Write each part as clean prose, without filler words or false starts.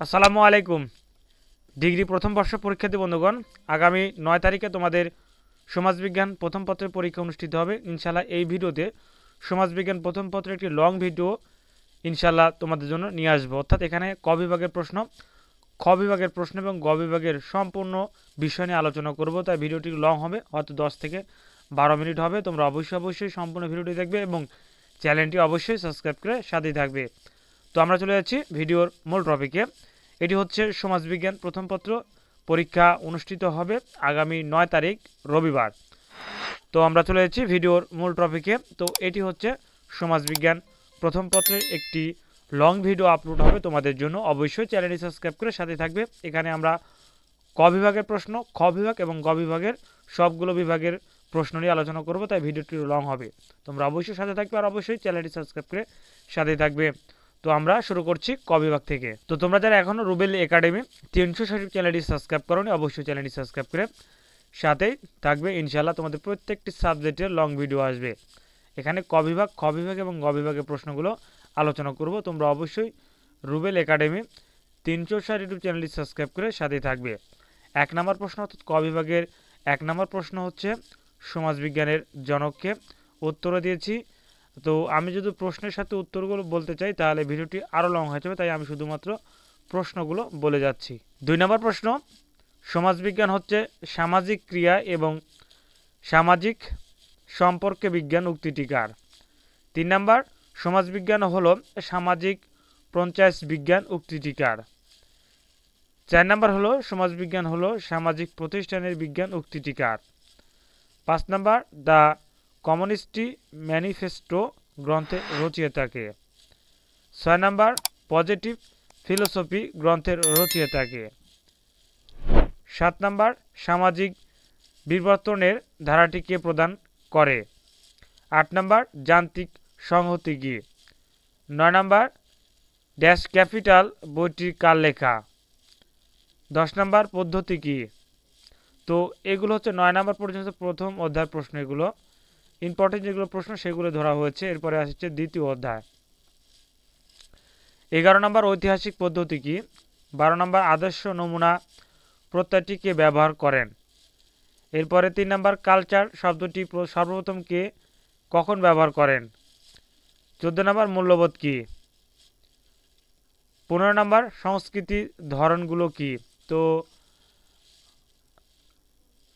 আসসালামু আলাইকুম। ডিগ্রি প্রথম বর্ষ পরীক্ষার্থী বন্ধুগণ, আগামী 9 তারিখে তোমাদের সমাজবিজ্ঞান প্রথম পত্রের পরীক্ষা অনুষ্ঠিত হবে। ইনশাল্লাহ এই ভিডিওতে সমাজবিজ্ঞান প্রথম পত্রের একটি লং ভিডিও ইনশাল্লাহ তোমাদের জন্য নিয়ে আসবো। অর্থাৎ এখানে ক বিভাগের প্রশ্ন, খ বিভাগের প্রশ্ন এবং গ বিভাগের সম্পূর্ণ বিষয় নিয়ে আলোচনা করব। তাই ভিডিওটি লং হবে, হয়তো 10 থেকে 12 মিনিট হবে। তোমরা অবশ্যই সম্পূর্ণ ভিডিওটি দেখবে এবং চ্যানেলটি অবশ্যই সাবস্ক্রাইব করে সাথেই থাকবে। তো আমরা চলে যাচ্ছি ভিডিওর মূল টপিকে। এটি হচ্ছে সমাজবিজ্ঞান প্রথম পত্র পরীক্ষা অনুষ্ঠিত হবে আগামী 9 তারিখ রবিবার। তো আমরা চলে যাচ্ছি ভিডিওর মূল টপিকে। তো এটি হচ্ছে সমাজবিজ্ঞান প্রথম পত্রের একটি লং ভিডিও আপলোড হবে তোমাদের জন্য। অবশ্যই চ্যানেলটি সাবস্ক্রাইব করে সাথে থাকবে। এখানে আমরা ক বিভাগের প্রশ্ন, খ বিভাগ এবং গ বিভাগের সবগুলো বিভাগের প্রশ্ন নিয়ে আলোচনা করব, তাই ভিডিওটি লং হবে। তোমরা অবশ্যই সাথে থাকবে আর অবশ্যই চ্যানেলটি সাবস্ক্রাইব করে সাথে থাকবে। তো আমরা শুরু করছি ক বিভাগ থেকে। তো তোমরা যারা এখনও রুবেল একাডেমি 360 চ্যানেলটি সাবস্ক্রাইব করোনি, অবশ্যই চ্যানেলটি সাবস্ক্রাইব করে সাথেই থাকবে। ইনশাআল্লাহ তোমাদের প্রত্যেকটি সাবজেক্টের লং ভিডিও আসবে। এখানে ক বিভাগ, খ বিভাগ এবং গ বিভাগের প্রশ্নগুলো আলোচনা করব। তোমরা অবশ্যই রুবেল একাডেমি 360 ইউটিউব চ্যানেলটি সাবস্ক্রাইব করে সাথেই থাকবে। 1 নম্বর প্রশ্ন, অর্থাৎ ক বিভাগের 1 নম্বর প্রশ্ন হচ্ছে সমাজবিজ্ঞানের জনককে। উত্তরও দিয়েছি। তো আমি যদি প্রশ্নের সাথে উত্তরগুলো বলতে চাই তাহলে ভিডিওটি আরও লং হয়ে যাবে, তাই আমি শুধুমাত্র প্রশ্নগুলো বলে যাচ্ছি। 2 নম্বর প্রশ্ন, সমাজবিজ্ঞান হচ্ছে সামাজিক ক্রিয়া এবং সামাজিক সম্পর্কে বিজ্ঞান, উক্তিটি কার? 3 নম্বর, সমাজবিজ্ঞান হলো সামাজিক পঞ্চায়েত বিজ্ঞান, উক্তিটি কার? 4 নম্বর হলো সমাজবিজ্ঞান হলো সামাজিক প্রতিষ্ঠানের বিজ্ঞান, উক্তিটি কার? 5 নম্বর, দ্য কমিউনিস্ট ম্যানিফেস্টো গ্রন্থের রচয়িতাকে? 6 নম্বর, পজিটিভ ফিলোসফি গ্রন্থের রচয়িতাকে? 7 নম্বর, সামাজিক বিবর্তনের ধারাটি কে প্রদান করে? 8 নম্বর, যান্ত্রিক সংহতি কি? 9 নম্বর, ড্যাশ ক্যাপিটাল বইটি কার লেখা? 10 নম্বর, পদ্ধতি কি? তো এগুলো হচ্ছে 9 নম্বর পর্যন্ত প্রথম অধ্যায়ের প্রশ্ন। এগুলো ইম্পর্টেন্ট যেগুলো প্রশ্ন সেগুলো ধরা হয়েছে। এরপরে আসছে দ্বিতীয় অধ্যায়। 11 নম্বর, ঐতিহাসিক পদ্ধতি কি? 12 নম্বর, আদর্শ নমুনা প্রত্যয়টি কে ব্যবহার করেন? এরপরে 3 নম্বর, কালচার শব্দটি সর্বপ্রথম কে কখন ব্যবহার করেন? 14 নম্বর, মূল্যবোধ কি? 15 নম্বর, সংস্কৃতি ধরনগুলো কি? তো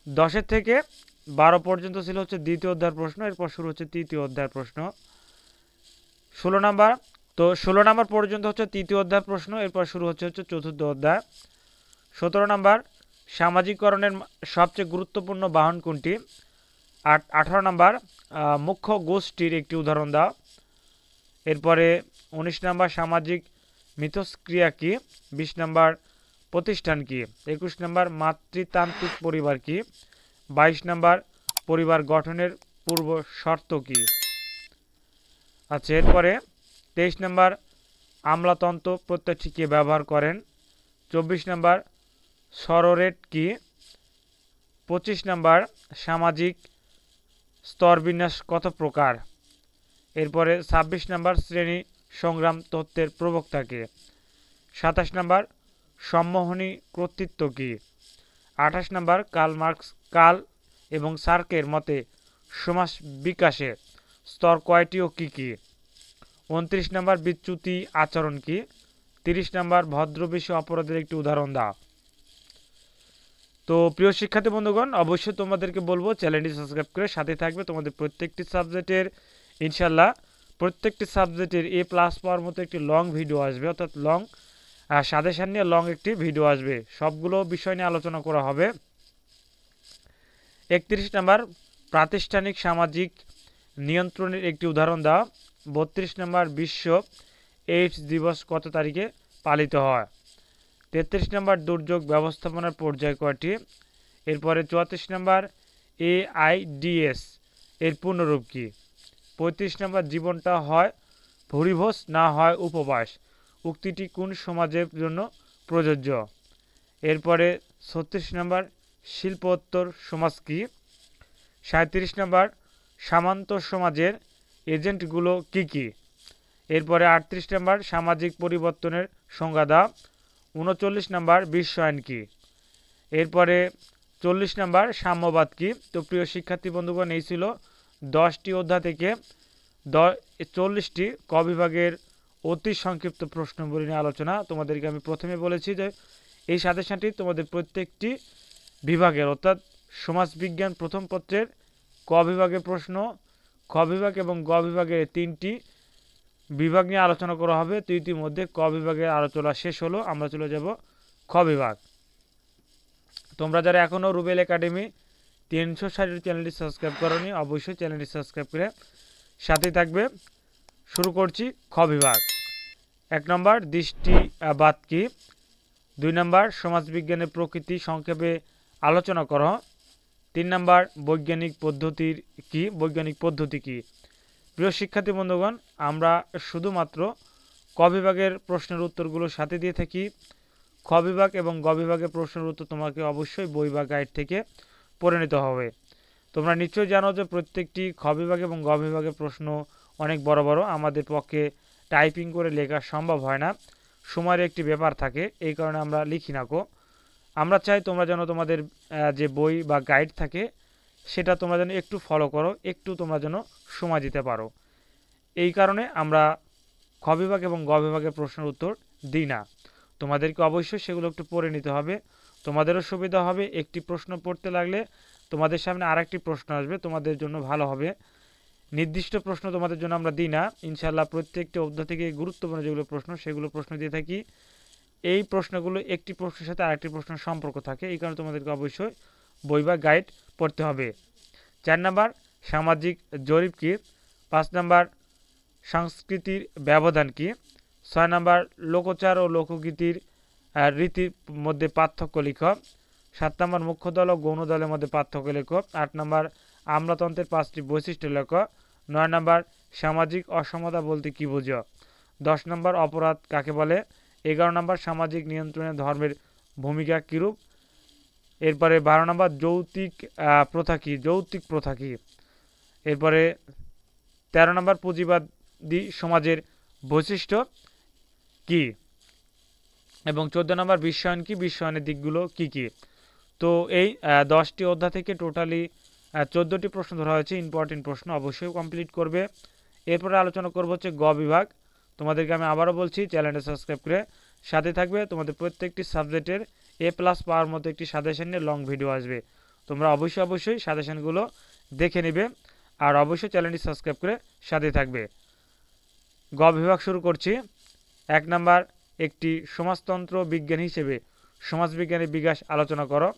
10 থেকে 12 পর্যন্ত ছিল হচ্ছে দ্বিতীয় অধ্যায়ের প্রশ্ন। এরপর শুরু হচ্ছে তৃতীয় অধ্যায়ের প্রশ্ন। 16 নম্বর, তো 16 নম্বর পর্যন্ত হচ্ছে তৃতীয় অধ্যায়ের প্রশ্ন। এরপর শুরু হচ্ছে চতুর্থ অধ্যায়। 17 নম্বর, সামাজিকরণের সবচেয়ে গুরুত্বপূর্ণ বাহন কোনটি? 18 নম্বর, মুখ্য গোষ্ঠীর একটি উদাহরণ দাও। এরপরে 19 নম্বর, সামাজিক মিথস্ক্রিয়া কি? 20 নম্বর, প্রতিষ্ঠান কি? 21 নম্বর, মাতৃতান্ত্রিক পরিবার কি? 22 নম্বর, পরিবার গঠনের পূর্ব শর্ত কি? আচ্ছা, এরপরে 23 নম্বর, আমলাতন্ত্র প্রত্যয়টি কে ব্যবহার করেন? 24 নম্বর, সরোরেট কি? 25 নম্বর, সামাজিক স্তরবিন্যাস কত প্রকার? এরপরে 26 নম্বর, শ্রেণী সংগ্রাম তত্ত্বের প্রবক্তাকে? 27 নম্বর, সম্মোহনী কর্তৃত্ব কি? 28 নম্বর, কাল এবং সার্কের মতে সমাজ বিকাশের স্তর কয়টি ও কি কি? 29 নম্বর, বিচ্যুতি আচরণ কি? 30 নম্বর, ভদ্রবেশী অপরাধের একটি উদাহরণ দাও। তো প্রিয় শিক্ষার্থী বন্ধুগণ, অবশ্যই তোমাদেরকে বলবো চ্যানেলটি সাবস্ক্রাইব করে সাথে থাকবে। তোমাদের প্রত্যেকটি সাবজেক্টের ইনশাল্লাহ প্রত্যেকটি সাবজেক্টের A+ পাওয়ার মতো একটি লং ভিডিও আসবে, অর্থাৎ লং সাজেশন নিয়ে লং একটি ভিডিও আসবে। সবগুলো বিষয় নিয়ে আলোচনা করা হবে। 31 নম্বর, প্রাতিষ্ঠানিক সামাজিক নিয়ন্ত্রণের একটি উদাহরণ দাও। 32 নম্বর, বিশ্ব এইডস দিবস কত তারিখে পালিত হয়? 33 নম্বর, দুর্যোগ ব্যবস্থাপনার পর্যায় কয়টি? এরপরে 34 নম্বর, AIDS এর পূর্ণরূপ কি? 35 নম্বর, জীবনটা হয় ভূরিভোজ না হয় উপবাস, উক্তিটি কোন সমাজের জন্য প্রযোজ্য? এরপরে 36 নম্বর, শিল্পোত্তর সমাজ কি? 37 নম্বর, সামন্ত সমাজের এজেন্টগুলো কি কি? এরপরে 38 নম্বর, সামাজিক পরিবর্তনের সংজ্ঞা দাও। 39 নাম্বার বিশ্বায়ন কি, এরপরে 40 নাম্বার সাম্যবাদ কি। তো প্রিয় শিক্ষার্থী বন্ধুগণ, এই ছিল 10টি অধ্যায় থেকে 40টি ক বিভাগের অতি সংক্ষিপ্ত প্রশ্নগুলি নিয়ে আলোচনা। তোমাদেরকে আমি প্রথমে বলেছি যে এই সাজেশনটি তোমাদের প্রত্যেকটি বিভাগের অর্থাৎ সমাজবিজ্ঞান প্রথম পত্রের ক বিভাগের প্রশ্ন, খ বিভাগ এবং গ বিভাগের 3টি বিভাগ নিয়ে আলোচনা করা হবে। তো ইতিমধ্যে ক বিভাগের আলোচনা শেষ হলো, আমরা চলে যাব খ বিভাগ। তোমরা যারা এখনও রুবেল একাডেমি 360 চ্যানেলটি সাবস্ক্রাইব করোনি, অবশ্যই চ্যানেলটি সাবস্ক্রাইব করে সাথে থাকবে। শুরু করছি খ বিভাগ। 1 নম্বর দৃষ্টিবাদ কি, 2 নম্বর সমাজবিজ্ঞানের প্রকৃতি সংক্ষেপে আলোচনা করো, 3 নম্বর বৈজ্ঞানিক পদ্ধতি কি। প্রিয় শিক্ষার্থী বন্ধুগণ, আমরা শুধুমাত্র ক বিভাগের প্রশ্নের উত্তরগুলো সাথে দিয়ে থাকি। খ বিভাগ এবং গ বিভাগের প্রশ্নের উত্তর তোমাকে অবশ্যই বই বা গাইড থেকে পড়ে নিতে হবে। তোমরা নিশ্চয়ই জানো যে প্রত্যেকটি খ বিভাগ এবং গ বিভাগের প্রশ্ন অনেক বড় বড়, আমাদের পক্ষে টাইপিং করে লেখা সম্ভব হয় না, সময়ের একটি ব্যাপার থাকে, এই কারণে আমরা লিখি না। আমরা চাই তোমরা যেন তোমাদের যে বই বা গাইড থাকে সেটা তোমরা যেন একটু ফলো করো, একটু তোমরা যেন সময় দিতে পারো। এই কারণে আমরা খ বিভাগ এবং গ বিভাগের প্রশ্নের উত্তর দিই না। তোমাদেরকে অবশ্যই সেগুলো একটু পড়ে নিতে হবে, তোমাদেরও সুবিধা হবে। একটি প্রশ্ন পড়তে লাগলে তোমাদের সামনে আরেকটি প্রশ্ন আসবে, তোমাদের জন্য ভালো হবে। নির্দিষ্ট প্রশ্ন তোমাদের জন্য আমরা দিই না, ইনশাআল্লাহ প্রত্যেকটি অধ্যায় থেকে গুরুত্বপূর্ণ যেগুলো প্রশ্ন দিয়ে থাকি। এই প্রশ্নগুলো একটি প্রশ্নের সাথে আরেকটি প্রশ্নের সম্পর্ক থাকে, এই কারণে তোমাদেরকে অবশ্যই বই বা গাইড পড়তে হবে। 4 নম্বর সামাজিক জরিপ কি, 5 নম্বর সংস্কৃতির ব্যবধান কি, 6 নম্বর লোকচার ও লোকগীতির রীতির মধ্যে পার্থক্য লিখ, 7 নম্বর মুখ্য দল ও গৌণ দলের মধ্যে পার্থক্য লেখ, 8 নম্বর আমলাতন্ত্রের 5টি বৈশিষ্ট্য লেখ, 9 নম্বর সামাজিক অসমতা বলতে কি বুঝো, 10 নম্বর অপরাধ কাকে বলে, 11 নম্বর সামাজিক নিয়ন্ত্রণে ধর্মের ভূমিকা কিরূপ, এরপরে 12 নম্বর যৌক্তিক প্রথা কি, এরপরে 13 নম্বর পুঁজিবাদী সমাজের বৈশিষ্ট্য কি, এবং 14 নম্বর বিশ্বায়ন কি, বিশ্বায়নের দিকগুলো কি কি। তো এই 10টি অধ্যায় থেকে টোটালি 14টি প্রশ্ন ধরা হয়েছে, ইম্পর্টেন্ট প্রশ্ন, অবশ্যই কমপ্লিট করবে। এরপরে আলোচনা করব হচ্ছে গ বিভাগ। তোমাদেরকে আমি আবারও বলছি চ্যানেলটা সাবস্ক্রাইব করে সাথে থাকবে, তোমাদের প্রত্যেকটি সাবজেক্টের A+ পাওয়ার মতো একটি সাজেশন নিয়ে লং ভিডিও আসবে, তোমরা অবশ্যই সাজেশনগুলো দেখে নেবে, আর অবশ্যই চ্যানেলটি সাবস্ক্রাইব করে সাথে থাকবে। গ বিভাগ শুরু করছি। 1 নম্বর একটি সমাজতন্ত্র বিজ্ঞান হিসেবে সমাজবিজ্ঞানের বিকাশ আলোচনা করো,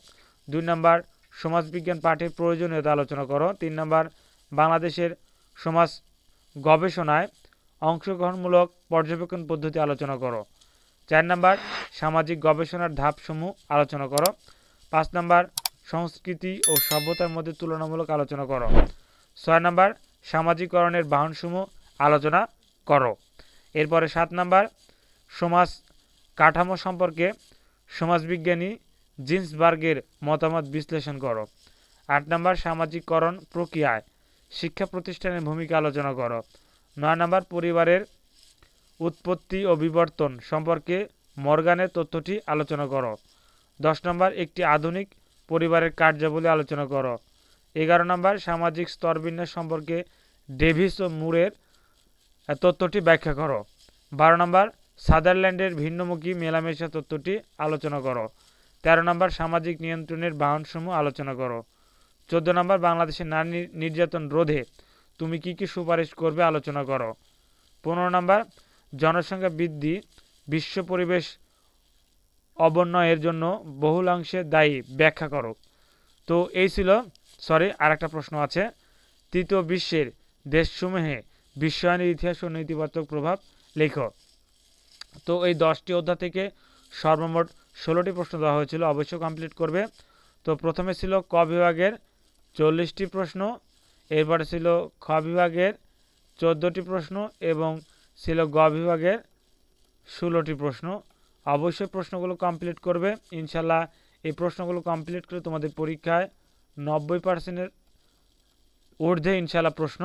2 নম্বর সমাজবিজ্ঞান পাঠের প্রয়োজনীয়তা আলোচনা করো, 3 নম্বর বাংলাদেশের সমাজ গবেষণায় অংশগ্রহণমূলক পর্যবেক্ষণ পদ্ধতি আলোচনা করো, 4 নম্বর সামাজিক গবেষণার ধাপসমূহ আলোচনা করো, 5 নম্বর সংস্কৃতি ও সভ্যতার মধ্যে তুলনামূলক আলোচনা করো, 6 নম্বর সামাজিকরণের বাহনসমূহ আলোচনা করো। এরপরে 7 নম্বর সমাজ কাঠামো সম্পর্কে সমাজবিজ্ঞানী জিন্সবার্গের মতামত বিশ্লেষণ করো। 8 নম্বর সামাজিকরণ প্রক্রিয়ায় শিক্ষা প্রতিষ্ঠানের ভূমিকা আলোচনা করো। 9 নম্বর পরিবারের উৎপত্তি ও বিবর্তন সম্পর্কে মর্গানের তথ্যটি আলোচনা করো। 10 নম্বর একটি আধুনিক পরিবারের কার্যাবলী আলোচনা করো। 11 নম্বর সামাজিক স্তরবিন্যাস সম্পর্কে ডেভিস ও মুরের তত্ত্বটি ব্যাখ্যা করো। 12 নম্বর সাদারল্যান্ডের ভিন্নমুখী মেলামেশা তত্ত্বটি আলোচনা করো। 13 নম্বর সামাজিক নিয়ন্ত্রণের বাহনসমূহ আলোচনা করো। 14 নম্বর বাংলাদেশের নারী নির্যাতন রোধে তুমি কি কি সুপারিশ করবে আলোচনা করো। 15 নম্বর জনসংখ্যা বৃদ্ধি বিশ্ব পরিবেশ অবনয়ের জন্য বহুলাংশে দায়ী ব্যাখ্যা করো। তো এই ছিল আরেকটা প্রশ্ন আছে, তৃতীয় বিশ্বের দেশসমূহে বিশ্বায়নের ইতিহাস ও নেতিবাচক প্রভাব লেখো। তো এই 10টি অধ্যায় থেকে সর্বমোট 16টি প্রশ্ন দেওয়া হয়েছিল, অবশ্যই কমপ্লিট করবে। তো প্রথমে ছিল ক বিভাগের 40টি প্রশ্ন, এরপরে ছিল খ বিভাগের 14টি প্রশ্ন এবং ছিল গ বিভাগের 16টি প্রশ্ন। অবশ্যই প্রশ্নগুলো কমপ্লিট করবে, ইনশাল্লাহ এই প্রশ্নগুলো কমপ্লিট করে তোমাদের পরীক্ষায় 90%-এর ঊর্ধ্বে ইনশাল্লাহ প্রশ্ন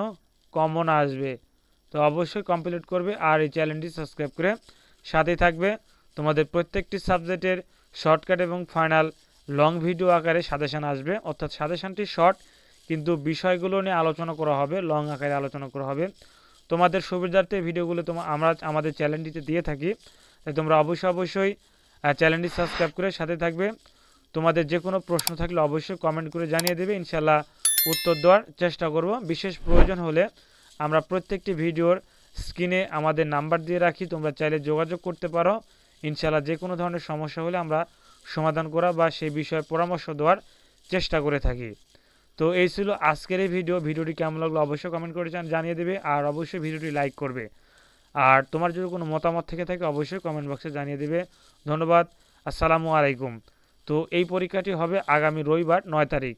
কমন আসবে। তো অবশ্যই কমপ্লিট করবে, আর এই চ্যানেলটি সাবস্ক্রাইব করে সাথে থাকবে। তোমাদের প্রত্যেকটি সাবজেক্টের শর্টকাট এবং ফাইনাল লং ভিডিও আকারে সাজেশান আসবে, অর্থাৎ সাজেশানটি শর্ট কিন্তু বিষয়গুলো নিয়ে আলোচনা করা হবে, লং আকারে আলোচনা করা হবে। তোমাদের সুবিধার্থে ভিডিওগুলো আমরা আমাদের চ্যানেলটিতে দিয়ে থাকি, তাই তোমরা অবশ্যই চ্যানেলটি সাবস্ক্রাইব করে সাথে থাকবে। তোমাদের যে কোনো প্রশ্ন থাকলে অবশ্যই কমেন্ট করে জানিয়ে দেবে, ইনশাল্লাহ উত্তর দেওয়ার চেষ্টা করব। বিশেষ প্রয়োজন হলে আমরা প্রত্যেকটি ভিডিওর স্ক্রিনে আমাদের নাম্বার দিয়ে রাখি, তোমরা চাইলে যোগাযোগ করতে পারো। ইনশাল্লাহ যে কোনো ধরনের সমস্যা হলে আমরা সমাধান করা বা সেই বিষয়ে পরামর্শ দেওয়ার চেষ্টা করে থাকি। তো এই ছিল আজকের এই ভিডিওটি কেমন লাগলো অবশ্যই কমেন্ট করে জানিয়ে দেবে, আর অবশ্যই ভিডিওটি লাইক করবে। আর তোমার যদি কোনো মতামত থেকে থাকে অবশ্যই কমেন্ট বক্সে জানিয়ে দেবে। ধন্যবাদ। আসসালামু আলাইকুম। তো এই পরীক্ষাটি হবে আগামী রবিবার 9 তারিখ।